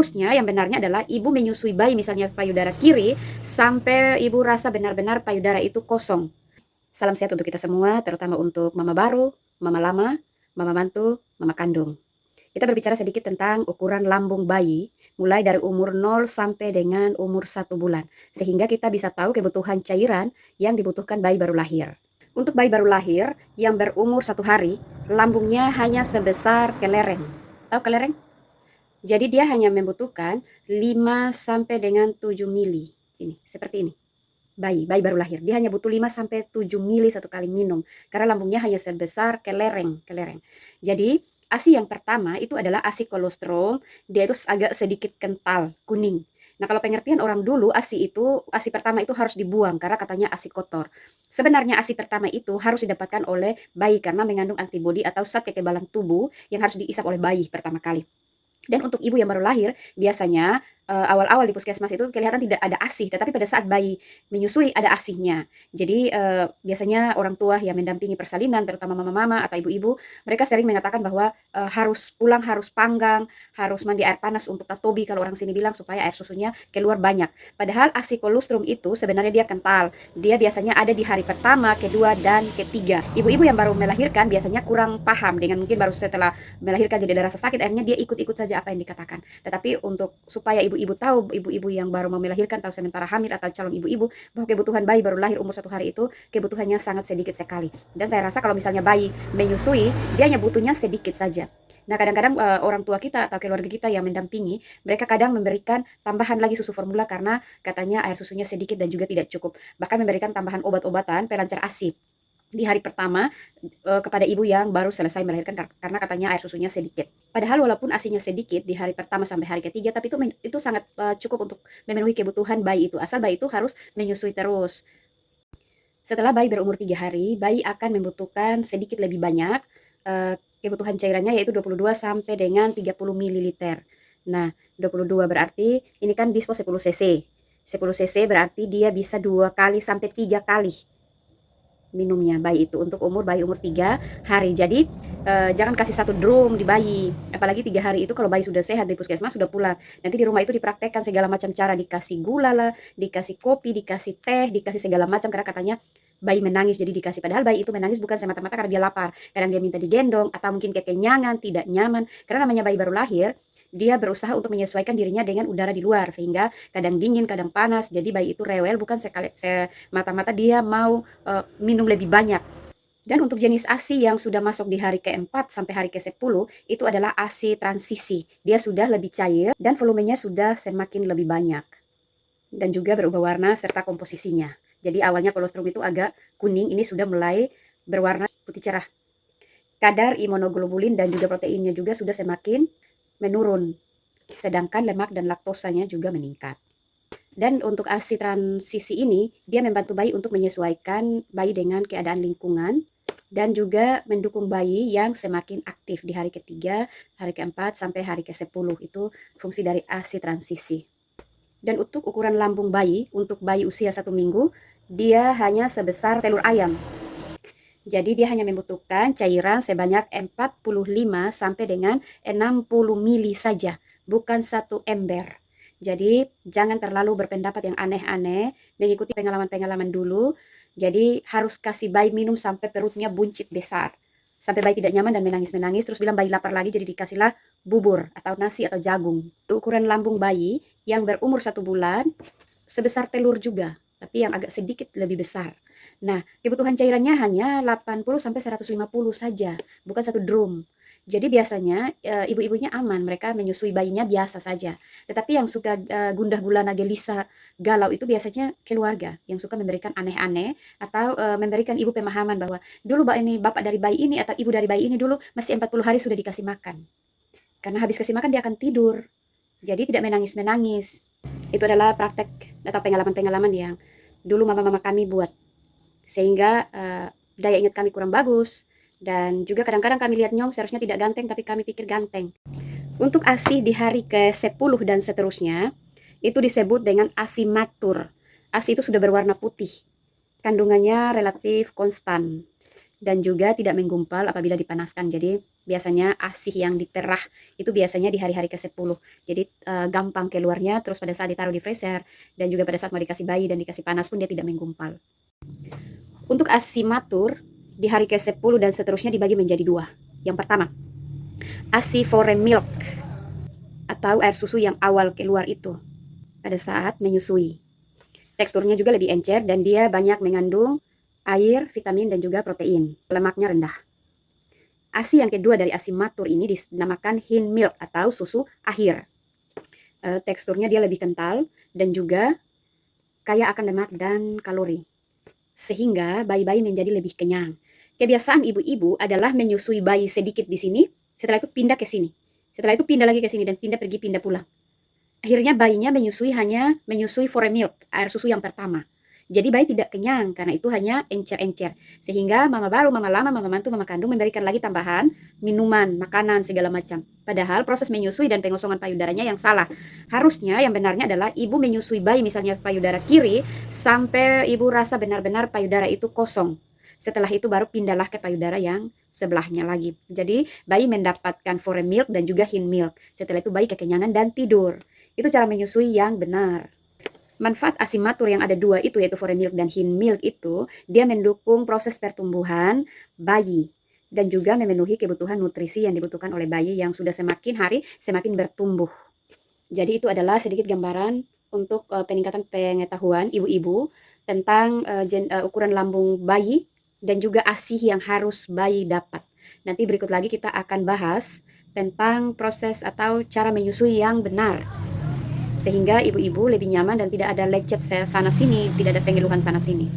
Harusnya yang benarnya adalah ibu menyusui bayi misalnya payudara kiri sampai ibu rasa benar-benar payudara itu kosong. Salam sehat untuk kita semua, terutama untuk mama baru, mama lama, mama mantu, mama kandung. Kita berbicara sedikit tentang ukuran lambung bayi, mulai dari umur 0 sampai dengan umur 1 bulan. Sehingga kita bisa tahu kebutuhan cairan yang dibutuhkan bayi baru lahir. Untuk bayi baru lahir yang berumur 1 hari, lambungnya hanya sebesar kelereng. Tahu kelereng? Jadi dia hanya membutuhkan 5 sampai dengan 7 mili. Ini, seperti ini. Bayi baru lahir. Dia hanya butuh 5 sampai 7 mili satu kali minum. Karena lambungnya hanya sebesar kelereng. Jadi, ASI yang pertama itu adalah ASI kolostrum. Dia itu agak sedikit kental, kuning. Nah, kalau pengertian orang dulu, ASI pertama itu harus dibuang karena katanya ASI kotor. Sebenarnya ASI pertama itu harus didapatkan oleh bayi karena mengandung antibodi atau zat kekebalan tubuh yang harus diisap oleh bayi pertama kali. Dan untuk ibu yang baru lahir, biasanya awal-awal di puskesmas itu kelihatan tidak ada ASI, tetapi pada saat bayi menyusui ada ASI-nya. Jadi biasanya orang tua yang mendampingi persalinan, terutama mama-mama atau ibu-ibu, mereka sering mengatakan bahwa harus pulang, harus panggang, harus mandi air panas untuk tatobi kalau orang sini bilang supaya air susunya keluar banyak. Padahal ASI kolostrum itu sebenarnya dia kental. Dia biasanya ada di hari pertama, kedua, dan ketiga. Ibu-ibu yang baru melahirkan biasanya kurang paham dengan mungkin baru setelah melahirkan jadi ada rasa sakit, akhirnya dia ikut-ikut saja apa yang dikatakan. Tetapi untuk supaya ibu-ibu tahu, ibu-ibu yang baru mau melahirkan tahu sementara hamil atau calon ibu-ibu bahwa kebutuhan bayi baru lahir umur 1 hari itu kebutuhannya sangat sedikit sekali. Dan saya rasa kalau misalnya bayi menyusui, dia hanya butuhnya sedikit saja. Nah, kadang-kadang orang tua kita atau keluarga kita yang mendampingi, mereka kadang memberikan tambahan lagi susu formula karena katanya air susunya sedikit dan juga tidak cukup. Bahkan memberikan tambahan obat-obatan pelancar ASI di hari pertama kepada ibu yang baru selesai melahirkan karena katanya air susunya sedikit. Padahal walaupun ASINya sedikit di hari pertama sampai hari ketiga, tapi itu sangat cukup untuk memenuhi kebutuhan bayi itu. Asal bayi itu harus menyusui terus. Setelah bayi berumur 3 hari, bayi akan membutuhkan sedikit lebih banyak kebutuhan cairannya yaitu 22 sampai dengan 30 ml. Nah, 22 berarti ini kan dispo 10 cc. 10 cc berarti dia bisa 2 kali sampai 3 kali minumnya bayi itu untuk bayi umur 3 hari. Jadi jangan kasih 1 drum di bayi, apalagi 3 hari itu kalau bayi sudah sehat di puskesmas sudah pulang. Nanti di rumah itu dipraktekkan segala macam cara, dikasih gula lah, dikasih kopi, dikasih teh, dikasih segala macam karena katanya bayi menangis jadi dikasih. Padahal bayi itu menangis bukan semata-mata karena dia lapar, kadang dia minta digendong atau mungkin kekenyangan, tidak nyaman. Karena namanya bayi baru lahir, dia berusaha untuk menyesuaikan dirinya dengan udara di luar sehingga kadang dingin, kadang panas. Jadi bayi itu rewel bukan semata-mata dia mau minum lebih banyak. Dan untuk jenis ASI yang sudah masuk di hari ke-4 sampai hari ke-10 itu adalah ASI transisi. Dia sudah lebih cair dan volumenya sudah semakin lebih banyak. Dan juga berubah warna serta komposisinya. Jadi awalnya kolostrum itu agak kuning, ini sudah mulai berwarna putih cerah. Kadar imunoglobulin dan juga proteinnya juga sudah semakin menurun. Sedangkan lemak dan laktosanya juga meningkat. Dan untuk ASI transisi ini, dia membantu bayi untuk menyesuaikan bayi dengan keadaan lingkungan dan juga mendukung bayi yang semakin aktif di hari ketiga, hari keempat, sampai hari ke-10. Itu fungsi dari ASI transisi. Dan untuk ukuran lambung bayi, untuk bayi usia 1 minggu, dia hanya sebesar telur ayam. Jadi dia hanya membutuhkan cairan sebanyak 45 sampai dengan 60 mili saja, bukan 1 ember. Jadi jangan terlalu berpendapat yang aneh-aneh, mengikuti pengalaman-pengalaman dulu. Jadi harus kasih bayi minum sampai perutnya buncit besar. Sampai bayi tidak nyaman dan menangis-menangis, terus bilang bayi lapar lagi, jadi dikasihlah bubur atau nasi atau jagung. Ukuran lambung bayi yang berumur 1 bulan sebesar telur juga, tapi yang agak sedikit lebih besar. Nah, kebutuhan cairannya hanya 80 sampai 150 saja, bukan 1 drum. Jadi biasanya ibu-ibunya aman, mereka menyusui bayinya biasa saja. Tetapi yang suka gundah gulana gelisah galau itu biasanya keluarga yang suka memberikan aneh-aneh atau memberikan ibu pemahaman bahwa dulu bapak dari bayi ini atau ibu dari bayi ini dulu masih 40 hari sudah dikasih makan. Karena habis kasih makan dia akan tidur. Jadi tidak menangis-menangis. Itu adalah praktek atau pengalaman-pengalaman yang dulu mama-mama kami buat. Sehingga daya ingat kami kurang bagus. Dan juga kadang-kadang kami lihat Nyong seharusnya tidak ganteng, tapi kami pikir ganteng. Untuk ASI di hari ke-10 dan seterusnya, itu disebut dengan ASI matur. ASI itu sudah berwarna putih. Kandungannya relatif konstan. Dan juga tidak menggumpal apabila dipanaskan. Jadi Biasanya ASI yang diterah itu biasanya di hari-hari ke-10. Jadi gampang keluarnya, terus pada saat ditaruh di freezer dan juga pada saat mau dikasih bayi dan dikasih panas pun dia tidak menggumpal. Untuk ASI matur di hari ke-10 dan seterusnya dibagi menjadi 2. Yang pertama, ASI foreign milk atau air susu yang awal keluar itu pada saat menyusui. Teksturnya juga lebih encer dan dia banyak mengandung air, vitamin dan juga protein. Lemaknya rendah. ASI yang kedua dari ASI matur ini dinamakan hin milk atau susu akhir. Teksturnya dia lebih kental dan juga kaya akan lemak dan kalori. Sehingga bayi-bayi menjadi lebih kenyang. Kebiasaan ibu-ibu adalah menyusui bayi sedikit di sini, setelah itu pindah ke sini. Setelah itu pindah lagi ke sini dan pindah pergi pindah pulang. Akhirnya bayinya hanya menyusui foreign milk, air susu yang pertama. Jadi bayi tidak kenyang karena itu hanya encer-encer. Sehingga mama baru, mama lama, mama mantu, mama kandung memberikan lagi tambahan minuman, makanan, segala macam. Padahal proses menyusui dan pengosongan payudaranya yang salah. Harusnya yang benarnya adalah ibu menyusui bayi misalnya payudara kiri sampai ibu rasa benar-benar payudara itu kosong. Setelah itu baru pindahlah ke payudara yang sebelahnya lagi. Jadi bayi mendapatkan foreign milk dan juga hin milk. Setelah itu bayi kekenyangan dan tidur. Itu cara menyusui yang benar. Manfaat ASI matur yang ada 2 itu yaitu foreign milk dan hin milk itu dia mendukung proses pertumbuhan bayi dan juga memenuhi kebutuhan nutrisi yang dibutuhkan oleh bayi yang sudah semakin hari semakin bertumbuh. Jadi itu adalah sedikit gambaran untuk peningkatan pengetahuan ibu-ibu tentang ukuran lambung bayi dan juga ASI yang harus bayi dapat. Nanti berikut lagi kita akan bahas tentang proses atau cara menyusui yang benar. Sehingga ibu-ibu lebih nyaman dan tidak ada lecet sana sini, tidak ada pengeluhan sana sini.